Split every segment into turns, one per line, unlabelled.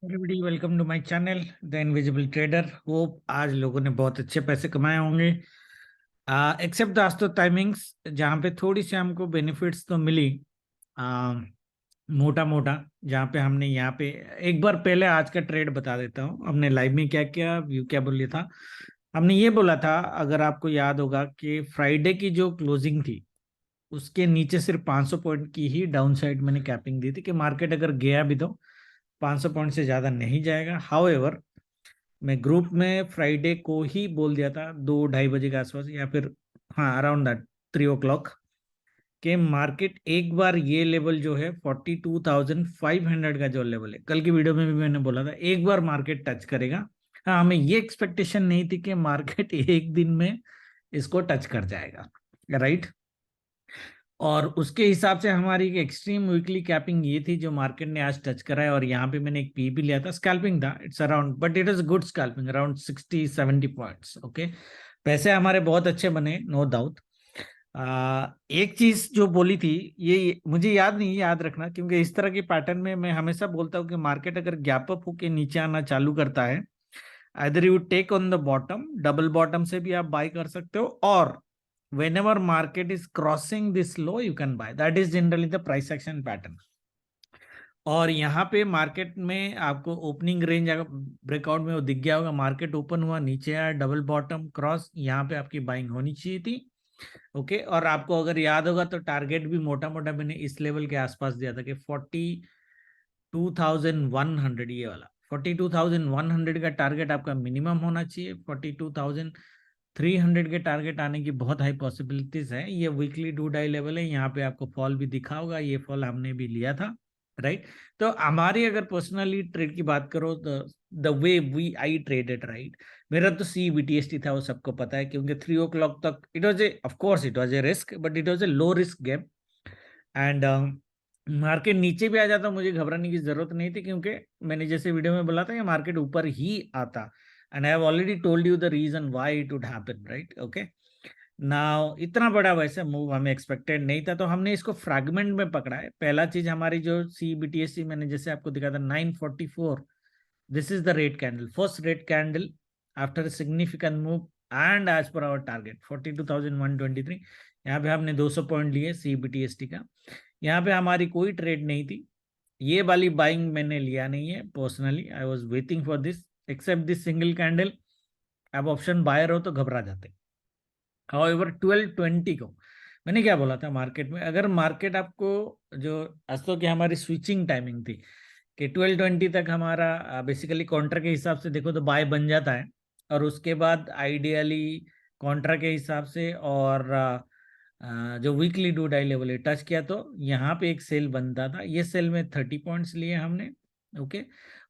Everybody welcome to my channel the invisible trader. Hope आज लोगों ने बहुत अच्छे पैसे कमाए होंगे, एक्सेप्ट आज तो टाइमिंग्स जहाँ पे थोड़ी सी हमको बेनिफिट्स तो मिली, मोटा मोटा। जहाँ पे हमने यहाँ पे एक बार पहले आज का ट्रेड बता देता हूँ, हमने लाइव में क्या किया, व्यू क्या बोल लिया था। हमने ये बोला था, अगर आपको याद होगा कि फ्राइडे की जो क्लोजिंग थी उसके नीचे सिर्फ 500 पॉइंट की ही डाउन साइड मैंने कैपिंग दी थी कि मार्केट अगर गया भी तो 500 पॉइंट से ज्यादा नहीं जाएगा। हाउएवर मैं ग्रुप में फ्राइडे को ही बोल दिया था 2-2:30 बजे के आसपास, या फिर हाँ अराउंड दैट 3 o'clock, के मार्केट एक बार ये लेवल जो है 42,500 का जो लेवल है, कल की वीडियो में भी मैंने बोला था एक बार मार्केट टच करेगा। हाँ, हमें ये एक्सपेक्टेशन नहीं थी कि मार्केट एक दिन में इसको टच कर जाएगा, राइट। और उसके हिसाब से हमारी एक्सट्रीम वीकली कैपिंग ये थी जो मार्केट ने आज टच करा है। और यहाँ पे मैंने एक पी भी लिया था, स्कैल्पिंग था, it's around, but it is good scalping, around 60-70 points. Okay, पैसे हमारे बहुत अच्छे बने, नो डाउट। एक चीज जो बोली थी, ये मुझे याद नहीं, याद रखना, क्योंकि इस तरह की पैटर्न में मैं हमेशा बोलता हूँ कि मार्केट अगर गैप अप होके नीचे आना चालू करता है, either you take on the bottom, double bottom से भी आप बाय कर सकते हो, और whenever market is crossing this low you can buy, that is generally the price action pattern। और यहाँ पे मार्केट में आपको ओपनिंग रेंज अगर ब्रेकआउट में वो दिख गया होगा, मार्केट ओपन हुआ, नीचे आया, डबल बॉटम क्रॉस, यहाँ पे आपकी बाइंग होनी चाहिए थी। ओके, और आपको अगर याद होगा तो टारगेट भी मोटा मोटा मैंने इस लेवल के आसपास दिया था कि 42,100, ये वाला 42,100 का टारगेट आपका मिनिमम होना चाहिए। 42,300 के टारगेट आने की बहुत हाई पॉसिबिलिटीज है। ये वीकली डू डाई लेवल है, यहाँ पे आपको फॉल भी दिखा होगा, ये फॉल हमने भी लिया था, राइट। तो हमारी अगर पर्सनली ट्रेड की बात करो तो the way we I traded, right, मेरा तो सी बीटीएसटी था, वो सबको पता है, क्योंकि 3 o'clock तक it was a, of course it was a risk, but it was a low risk game. And market नीचे भी आ जाता मुझे घबराने की जरूरत नहीं थी, क्योंकि मैंने जैसे वीडियो में बोला था कि मार्केट ऊपर ही आता, and I have already told you the reason why it would happen, right. Okay, now इतना बड़ा वैसे मूव हमें एक्सपेक्टेड नहीं था, तो हमने इसको फ्रैगमेंट में पकड़ा है। पहला चीज हमारी जो सी बीटीएससी मैंने जैसे आपको दिखा था 944, this is the red candle, first red candle after significant move, and as per our target 42,123। यहाँ पे हमने 200 पॉइंट लिए सी बीटीएसटी का। यहाँ पे हमारी कोई ट्रेड नहीं थी, ये वाली बाइंग मैंने लिया नहीं है personally, I was waiting for this, except this single candle. अब ऑप्शन बायर हो तो घबरा जाते। हाउएवर 12:20 को मैंने क्या बोला था मार्केट में, अगर मार्केट आपको जो आज तो क्या हमारी स्विचिंग टाइमिंग थी कि 12:20 तक हमारा बेसिकली कॉन्ट्रा के हिसाब से देखो तो बाय बन जाता है, और उसके बाद आइडियली कॉन्ट्रा के हिसाब से और जो वीकली डू डाई लेवल है टच किया तो यहाँ पे एक सेल बनता था, ये सेल में 30 पॉइंट्स लिए हमने। ओके,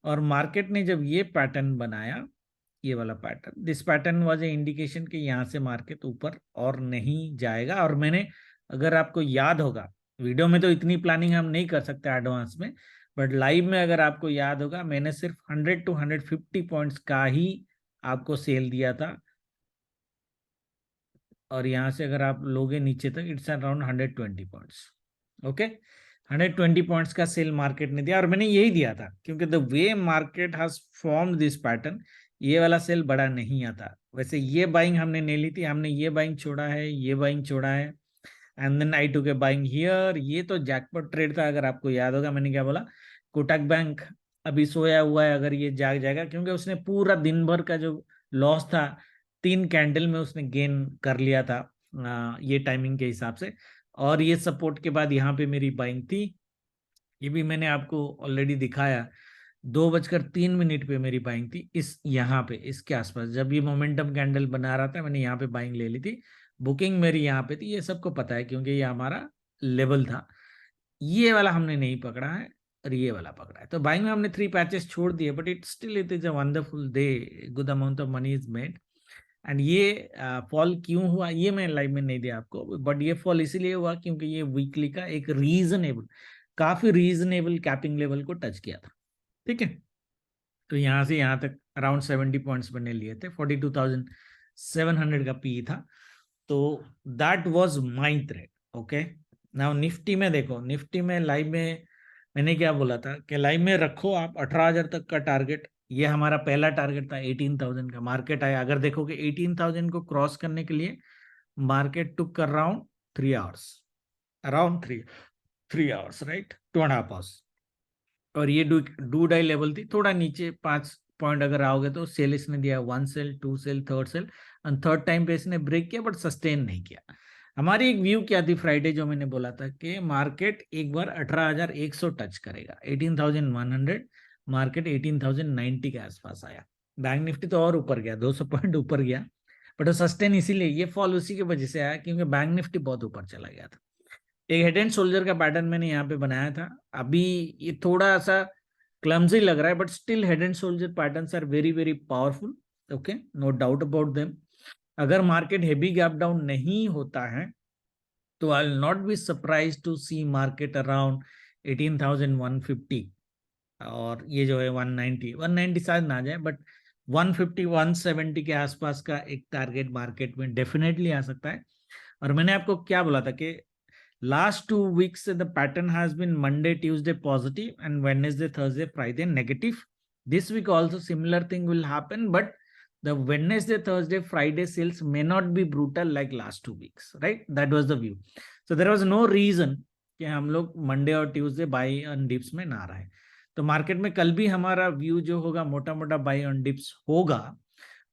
और मार्केट ने जब ये पैटर्न बनाया, ये वाला pattern, this pattern was a indication कि यहाँ से मार्केट ऊपर और नहीं जाएगा। और मैंने, अगर आपको याद होगा, वीडियो में तो इतनी प्लानिंग हम नहीं कर सकते एडवांस में, बट लाइव में अगर आपको याद होगा मैंने सिर्फ 100 to 150 पॉइंट्स का ही आपको सेल दिया था। और यहाँ से अगर आप लोगे नीचे तक, it's around 120 points. Okay, 120 points का सेल मार्केट ने दिया, और मैंने यही दिया था क्योंकि the way market has formed this pattern, ये वाला सेल बड़ा नहीं आता। वैसे ये बाइंग हमने नहीं ली थी, हमने ये बाइंग छोड़ा है, ये बाइंग छोड़ा है, and then I took a buying here. ये तो जैकपॉट ट्रेड था, अगर आपको याद होगा मैंने क्या बोला, कोटक बैंक अभी सोया हुआ है, अगर ये जाग जाएगा, क्योंकि उसने पूरा दिन भर का जो लॉस था 3 कैंडल में उसने गेन कर लिया था, ये टाइमिंग के हिसाब से। और ये सपोर्ट के बाद यहाँ पे मेरी बाइंग थी, ये भी मैंने आपको ऑलरेडी दिखाया, 2:03 पे मेरी बाइंग थी इस यहाँ पे इसके आसपास, जब ये मोमेंटम कैंडल बना रहा था मैंने यहाँ पे बाइंग ले ली थी। बुकिंग मेरी यहाँ पे थी, ये सबको पता है क्योंकि ये हमारा लेवल था। ये वाला हमने नहीं पकड़ा है, और ये वाला पकड़ा है, तो बाइंग में हमने 3 पैचेस छोड़ दिए, but it still it is a wonderful day, good amount of money is made. And ये फॉल क्यों हुआ ये मैं लाइव में नहीं दिया आपको, बट ये फॉल इसीलिए हुआ क्योंकि ये वीकली का एक रीजनेबल, काफी रीजनेबल कैपिंग लेवल को टच किया था। ठीक है, तो यहाँ से यहाँ तक अराउंड 70 पॉइंट्स मैंने लिए थे, 42,700 का पी था, तो that was my trade. Okay, now Nifty में देखो, निफ्टी में लाइव में मैंने क्या बोला था कि लाइव में रखो आप 18,000 तक का टारगेट। ये हमारा पहला टारगेट था 18,000 का। मार्केट आया, अगर देखोगे 18,000 को क्रॉस करने के लिए market took around 3 hours, around three hours, right, 2.5 hours. और ये डू डाई लेवल थी, थोड़ा नीचे 5 पॉइंट अगर आओगे तो सेल इसने दिया, 1 sell, 2 sell, third sell, and third time पे इसने ब्रेक किया बट सस्टेन नहीं किया। हमारी एक व्यू क्या थी फ्राइडे, जो मैंने बोला था कि मार्केट एक बार 18,100 टच करेगा, 18,100, मार्केट 18,090 के आसपास आया। बैंक निफ्टी तो और ऊपर गया, 200 पॉइंट ऊपर गया, बट वो सस्टेन इसीलिए, ये फॉल उसी की वजह से आया क्योंकि बैंक निफ्टी बहुत ऊपर चला गया था। एक हेड एंड शोल्डर का पैटर्न मैंने यहाँ पे बनाया था। अभी ये थोड़ा सा क्लमजी लग रहा है but still head and shoulder patterns are very very powerful, okay, no doubt about them. अगर मार्केट हेवी गैप डाउन नहीं होता है तो I will not be surprise to see market around 18,150, और ये जो है 190 शायद ना जाए बट 150 170 के आसपास का एक टारगेट मार्केट में डेफिनेटली आ सकता है। और मैंने आपको क्या बोला था कि last 2 weeks the pattern has been Monday, Tuesday positive and Wednesday, Thursday, Friday negative. This week also similar thing will happen, but the Wednesday, Thursday, Friday sales may not be brutal like last 2 weeks, right? That was the view. So there was no reason कि हम लोग Monday और Tuesday by on dips में ना रहे। तो market में कल भी हमारा व्यू जो होगा मोटा मोटा बाई ऑन डिप्स होगा,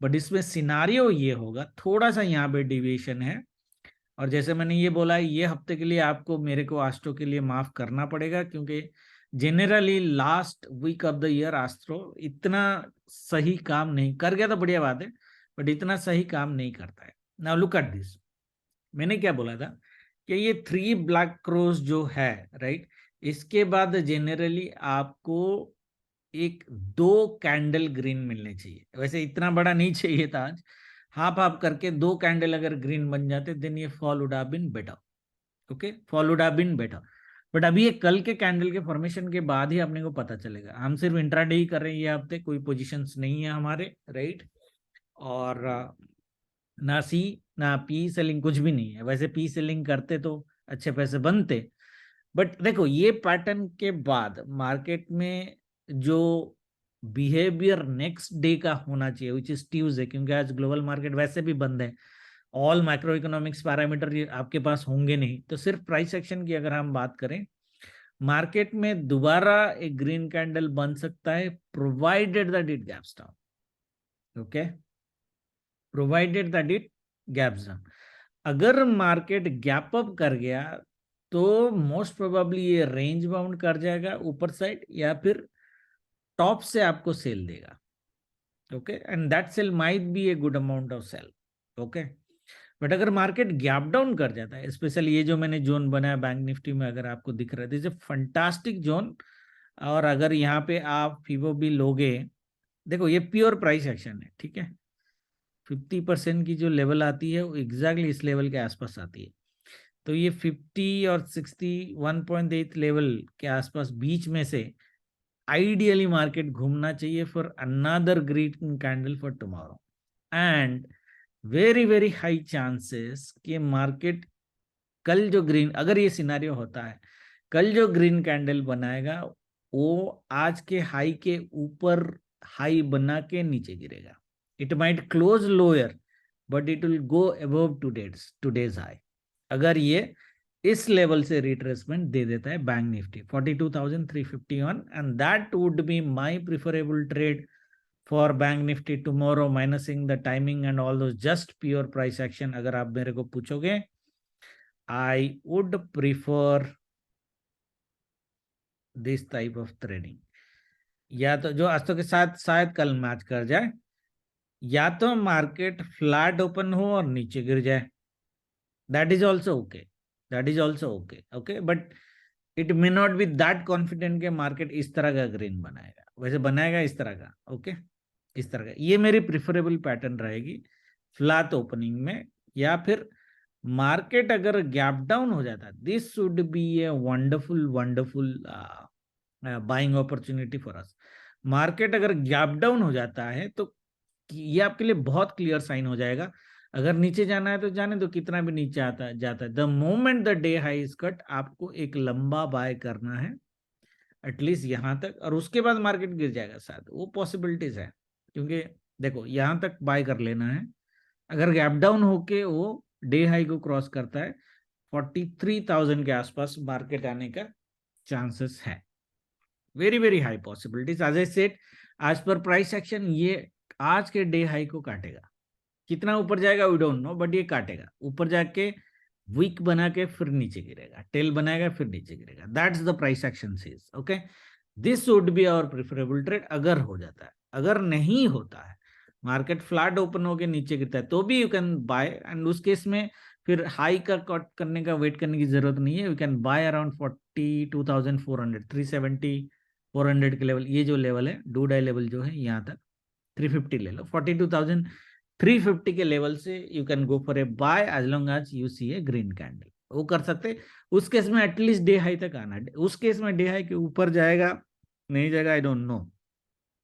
बट इसमें सिनारियो ये होगा, थोड़ा सा यहाँ पे डिविएशन है। और जैसे मैंने ये बोला, ये हफ्ते के लिए आपको मेरे को आस्ट्रो के लिए माफ करना पड़ेगा क्योंकि generally last week of the year astro इतना सही काम नहीं कर गया, तो बढ़िया बात है, बट इतना सही काम नहीं करता है। नाउ लुक एट दिस, मैंने क्या बोला था कि ये 3 ब्लैक क्रोस जो है, राइट, इसके बाद जनरली आपको एक 2 कैंडल ग्रीन मिलने चाहिए। वैसे इतना बड़ा नहीं चाहिए था आज, हाफ हाफ करके 2 कैंडल अगर ग्रीन बन जाते देन ये fall would have been better, okay, fall would have been better. But अभी ये कल के कैंडल के फॉर्मेशन के बाद ही अपने को पता चलेगा। हम सिर्फ इंट्राडे ही कर रहे हैं ये हफ्ते, कोई पोजीशंस नहीं है हमारे, राइट। और ना सी ना पी सेलिंग, कुछ भी नहीं है। वैसे पी सेलिंग करते तो अच्छे पैसे बनते, बट देखो ये पैटर्न के बाद मार्केट में जो बिहेवियर नेक्स्ट डे का होना चाहिए विच इज ट्यूसडे, क्योंकि आज ग्लोबल मार्केट वैसे भी बंद है, ऑल माइक्रो इकोनॉमिक्स पैरामीटर आपके पास होंगे नहीं, तो सिर्फ प्राइस एक्शन की अगर हम बात करें, मार्केट में दोबारा एक ग्रीन कैंडल बन सकता है provided that it gaps down, okay, provided that it gaps down. अगर मार्केट गैप अप कर गया तो मोस्ट प्रोबेबली ये रेंज बाउंड कर जाएगा ऊपर साइड, या फिर टॉप से आपको सेल देगा, okay, and that sell might be a good amount of sell, okay. But अगर मार्केट गैप डाउन कर जाता है, स्पेशली ये जो मैंने जोन बनाया बैंक निफ्टी में, अगर आपको दिख रहा है दिस इज फंटास्टिक जोन, और अगर यहाँ पे आप फीवो भी लोगे, देखो ये प्योर प्राइस एक्शन है, ठीक है, 50% की जो लेवल आती है वो एग्जैक्टली इस लेवल के आसपास आती है। तो ये 50 और 61.8 लेवल के आसपास बीच में से आइडियली मार्केट घूमना चाहिए for another green candle for tomorrow, and very very high chances कि मार्केट कल जो ग्रीन, अगर ये सिनारियो होता है, कल जो ग्रीन कैंडल बनाएगा वो आज के हाई के ऊपर हाई बना के नीचे गिरेगा। It might close lower but it will go above today's high, अगर ये इस लेवल से रिट्रेसमेंट दे देता है bank Nifty 42,351, and that would be my preferable trade for bank Nifty tomorrow, minusing the timing and all those, just pure price action. अगर आप मेरे को पूछोगे, I would prefer this type of trading, या तो जो अस्तों के साथ शायद कल मैच कर जाए, या तो मार्केट फ्लैट ओपन हो और नीचे गिर जाए, that is also okay, that is also okay, okay, but it may not be that confident के मार्केट इस तरह का ग्रीन बनाएगा, वैसे बनाएगा इस तरह का, ओके, इस तरह का। ये मेरी प्रिफरेबल पैटर्न रहेगी फ्लैट ओपनिंग में, या फिर मार्केट अगर गैप डाउन हो जाता है, this should be a wonderful wonderful buying opportunity for us. Market अगर गैप डाउन हो जाता है तो ये आपके लिए बहुत क्लियर साइन हो जाएगा, अगर नीचे जाना है तो जाने दो, कितना भी नीचे आता जाता है, the moment the day high is cut आपको एक लंबा बाय करना है, एटलीस्ट यहाँ तक, और उसके बाद मार्केट गिर जाएगा शायद, वो पॉसिबिलिटीज है। क्योंकि देखो यहाँ तक बाय कर लेना है, अगर गैप डाउन होके वो डे हाई को क्रॉस करता है 43,000 के आसपास मार्केट आने का चांसेस है, very very high possibilities. As I said, आज पर प्राइस एक्शन ये आज के डे हाई को काटेगा, कितना ऊपर जाएगा वी डोंट नो, बट ये काटेगा, ऊपर जाके वीक बना के फिर नीचे गिरेगा, टेल बनाएगा फिर नीचे गिरेगा, that's the price action sees. Okay, this would be our preferable trade अगर हो जाता है। अगर नहीं होता है, मार्केट फ्लैट ओपन होके नीचे गिरता है, तो भी यू कैन बाय, एंड उस केस में फिर हाई का कट करने का वेट करने की जरूरत नहीं है, यू कैन बाय अराउंड 42,400, 370 400 के लेवल, ये जो लेवल है डू डाई लेवल जो है यहाँ तक 350 ले लो, 42,350 के लेवल से you can go for a buy as long as you see a green candle, वो कर सकते। उस केस में एटलीस्ट डे हाई तक आना, उस केस में डे हाई के ऊपर जाएगा नहीं जाएगा I don't know,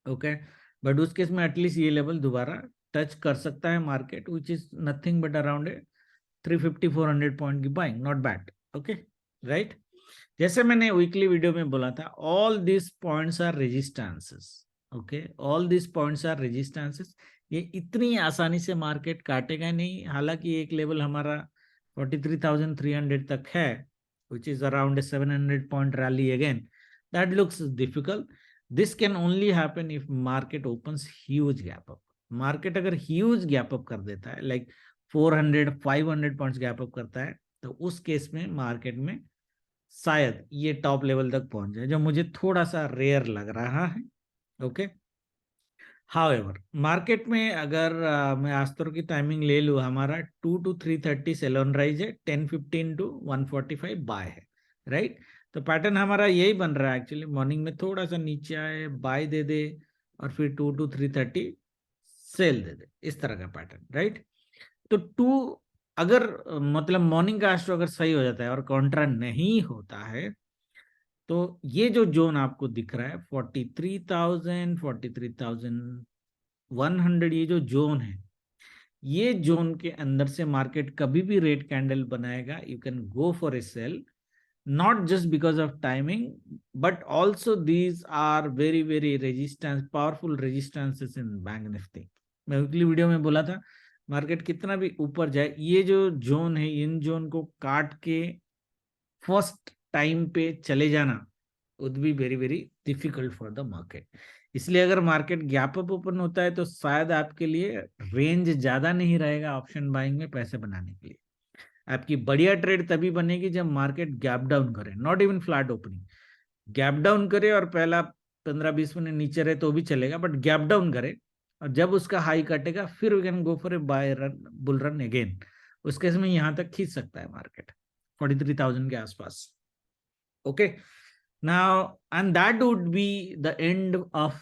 okay, but उस केस में एटलीस्ट ये लेवल दोबारा टच कर सकता है market, which is nothing but around 350-400 point की buying, not bad. Okay, right, जैसे मैंने वीकली वीडियो में बोला था, all this points are resistances. Okay, all this points are resistances, ये इतनी आसानी से मार्केट काटेगा नहीं, हालांकि एक लेवल हमारा 43,300 तक है, which is around a 700 point rally again, that looks difficult. This can only happen if market opens huge gap up. Market अगर ह्यूज गैप अप कर देता है, लाइक 400-500 पॉइंट्स गैप अप करता है, तो उस केस में मार्केट में शायद ये टॉप लेवल तक पहुंच जाए, जो मुझे थोड़ा सा रेयर लग रहा है। ओके, हाउएवर मार्केट में अगर मैं आस्तर की टाइमिंग ले लूँ, हमारा 2 to 3:30 सेलोन राइज है, 10:15 to 1:45 बाय है, राइट। तो पैटर्न हमारा यही बन रहा है एक्चुअली, मॉर्निंग में थोड़ा सा नीचे आए, बाय दे दे, और फिर 2 to 3:30 सेल दे दे, इस तरह का पैटर्न, राइट। तो अगर मतलब मॉर्निंग का एस्ट्रो अगर सही हो जाता है और कॉन्ट्रा नहीं होता है, तो ये जो जोन आपको दिख रहा है 43,000 43,100, ये जो जोन है, ये जोन के अंदर से मार्केट कभी भी रेड कैंडल बनाएगा, you can go for a sell, not just because of timing, but also these are very very powerful resistances in bank Nifty. मैं वीकली वीडियो में बोला था, मार्केट कितना भी ऊपर जाए, ये जो जोन है, इन जोन को काट के फर्स्ट टाइम पे चले जाना would be very very difficult for the market। इसलिए अगर मार्केट गैप अप ओपन होता है, तो शायद आपके लिए रेंज ज्यादा नहीं रहेगा ऑप्शन बाइंग में पैसे बनाने के लिए। आपकी बढ़िया ट्रेड तभी बनेगी जब मार्केट गैप डाउन करे, not even flat opening, gap down करे और पहला 15-20 मिनट नीचे रहे तो भी चलेगा, बट गैप डाउन करे और जब उसका हाई कटेगा फिर we can go for a buy run, bull run again. उस केस में यहां तक खींच सकता है मार्केट 43,000 के आसपास। Okay, now and that would be the end of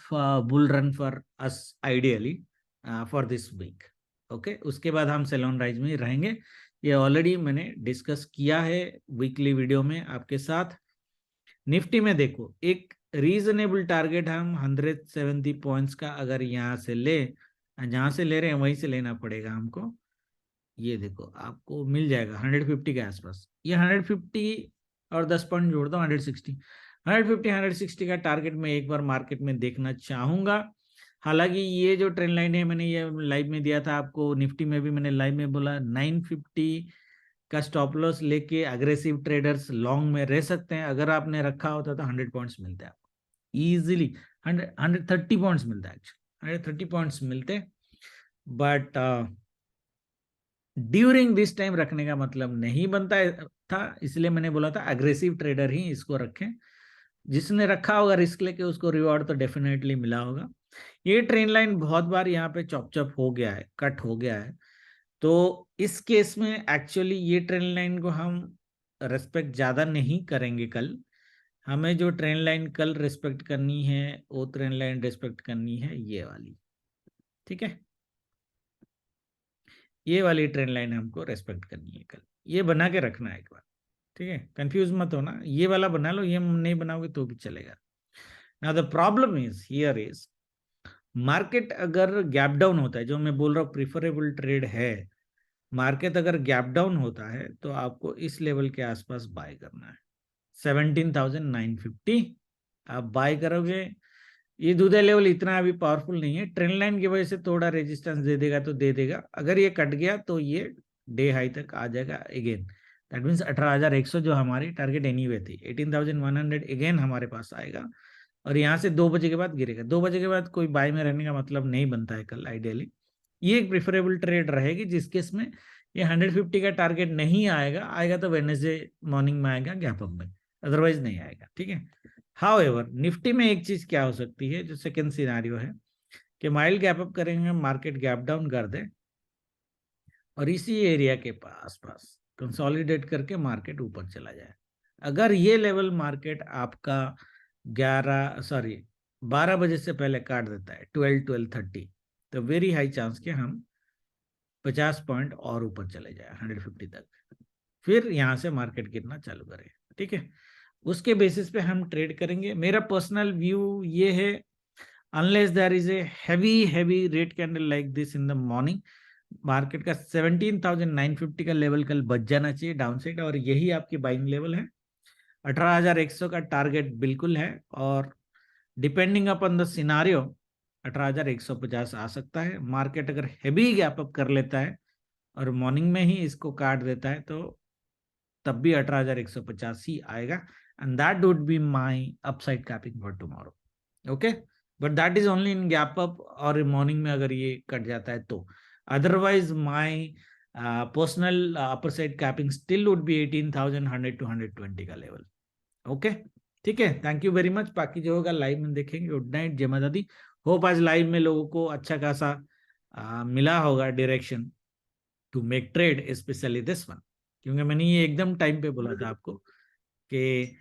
bull run for us ideally for this week। Okay, उसके बाद हम सेलोन राइज में रहेंगे, ये ऑलरेडी मैंने डिस्कस किया है वीकली वीडियो में आपके साथ। निफ्टी में देखो, एक रीजनेबल टारगेट हम 170 पॉइंट्स का अगर यहाँ से ले, जहां से ले रहे हैं वहीं से लेना पड़ेगा हमको। ये देखो आपको मिल जाएगा 150 के आसपास, ये 150 और 10 पॉइंट जोड़ दो 160, 150-160 का टारगेट मैं एक बार मार्केट में देखना चाहूंगा। हालांकि ये जो ट्रेंड लाइन है, मैंने ये लाइव में दिया था आपको, निफ्टी में भी मैंने लाइव में बोला 950 का स्टॉप लॉस लेके अग्रेसिव ट्रेडर्स लॉन्ग में रह सकते हैं। अगर आपने रखा होता तो 100 पॉइंट्स मिलते हैं आपको इजीली, 130 पॉइंट्स मिलता है, 130 पॉइंट्स मिलते, बट ड्यूरिंग दिस टाइम रखने का मतलब नहीं बनता था, इसलिए मैंने बोला था अग्रेसिव ट्रेडर ही इसको रखें। जिसने रखा होगा रिस्क लेके, उसको रिवॉर्ड तो डेफिनेटली मिला होगा। ये ट्रेंड लाइन बहुत बार यहाँ पे चॉप चॉप हो गया है, कट हो गया है, तो इस केस में एक्चुअली ये ट्रेंड लाइन को हम रेस्पेक्ट ज्यादा नहीं करेंगे कल। हमें जो ट्रेंड लाइन कल रेस्पेक्ट करनी है, वो ट्रेंड लाइन रेस्पेक्ट करनी है ये वाली, ठीक है, ये वाली ट्रेंड लाइन हमको रेस्पेक्ट करनी है कल, ये बना के रखना है एक बार, ठीक है, कंफ्यूज मत होना, ये वाला बना लो, ये नहीं बनाओगे तो भी चलेगा। Now the problem is here is, market अगर गैप डाउन होता है, जो मैं बोल रहा हूँ प्रिफरेबल ट्रेड है, मार्केट अगर गैप डाउन होता है तो आपको इस लेवल के आसपास बाय करना है 17,950, आप बाय करोगे, ये दूधा लेवल इतना अभी पावरफुल नहीं है, ट्रेंड लाइन की वजह से थोड़ा रेजिस्टेंस दे देगा तो दे देगा, अगर ये कट गया तो ये डे हाई तक आ जाएगा अगेन। दैट मीन्स 18,100 जो हमारी टारगेट एनीवे थी, 18,100 अगेन हमारे पास आएगा, और यहाँ से 2 बजे के बाद गिरेगा। 2 बजे के बाद कोई बाय में रहने का मतलब नहीं बनता है कल आइडियली। ये एक प्रिफरेबल ट्रेड रहेगी जिस केस में ये 150 का टारगेट नहीं आएगा, आएगा तो वेडनेसडे मॉर्निंग में आएगा गैप अप में, अदरवाइज नहीं आएगा, ठीक है। हाउएवर निफ्टी में एक चीज क्या हो सकती है, जो सेकंड सिनारियो है कि माइल्ड गैप अप करेंगे, मार्केट गैप डाउन कर दे और इसी एरिया के पास पास कंसोलिडेट करके मार्केट ऊपर चला जाए। अगर ये लेवल मार्केट आपका 12 बजे से पहले काट देता है, 12-12:30, तो वेरी हाई चांस के हम 50 पॉइंट और ऊपर चले जाए 150 तक, फिर यहाँ से मार्केट गिरना चालू करे, ठीक है। उसके बेसिस पे हम ट्रेड करेंगे। मेरा पर्सनल व्यू ये है, unless there is a heavy red candle like this in the morning, market का 17,950 का लेवल कल बच जाना चाहिए डाउन साइड, और यही आपकी बाइंग लेवल है। 18,100 का टारगेट बिल्कुल है, और डिपेंडिंग अपॉन द सिनारियो 18,150 आ सकता है। मार्केट अगर हैवी गैप अप कर लेता है और मॉर्निंग में ही इसको काट देता है तो तब भी 18,150 ही आएगा, and that would be my upside capping for tomorrow, okay. But that is only in gap up और मॉर्निंग में अगर ये कट जाता है तो, otherwise my personal upper side capping still would be 18,100 to 120 का लेवल, ओके। ठीक है, थैंक यू वेरी मच। बाकी जो होगा लाइव में देखेंगे। गुड नाइट, जय माता दी। होप आज लाइव में लोगों को अच्छा खासा मिला होगा direction to make trade, specially this one, क्योंकि मैंने ये एकदम टाइम पे बोला था आपको कि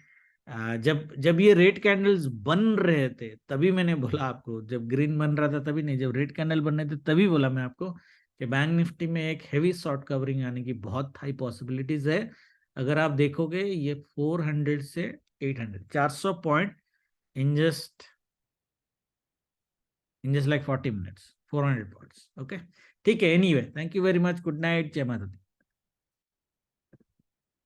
जब जब ये रेड कैंडल्स बन रहे थे तभी मैंने बोला आपको, जब ग्रीन बन रहा था तभी नहीं, जब रेड कैंडल बन रहे थे तभी बोला मैं आपको कि बैंक निफ्टी में एक हेवी शॉर्ट कवरिंग आने की बहुत हाई पॉसिबिलिटीज है। अगर आप देखोगे ये 400 से 800 400 point in just like 40 minutes, 400 points, okay. ठीक है, anyway thank you very much, good night, जय माता दी।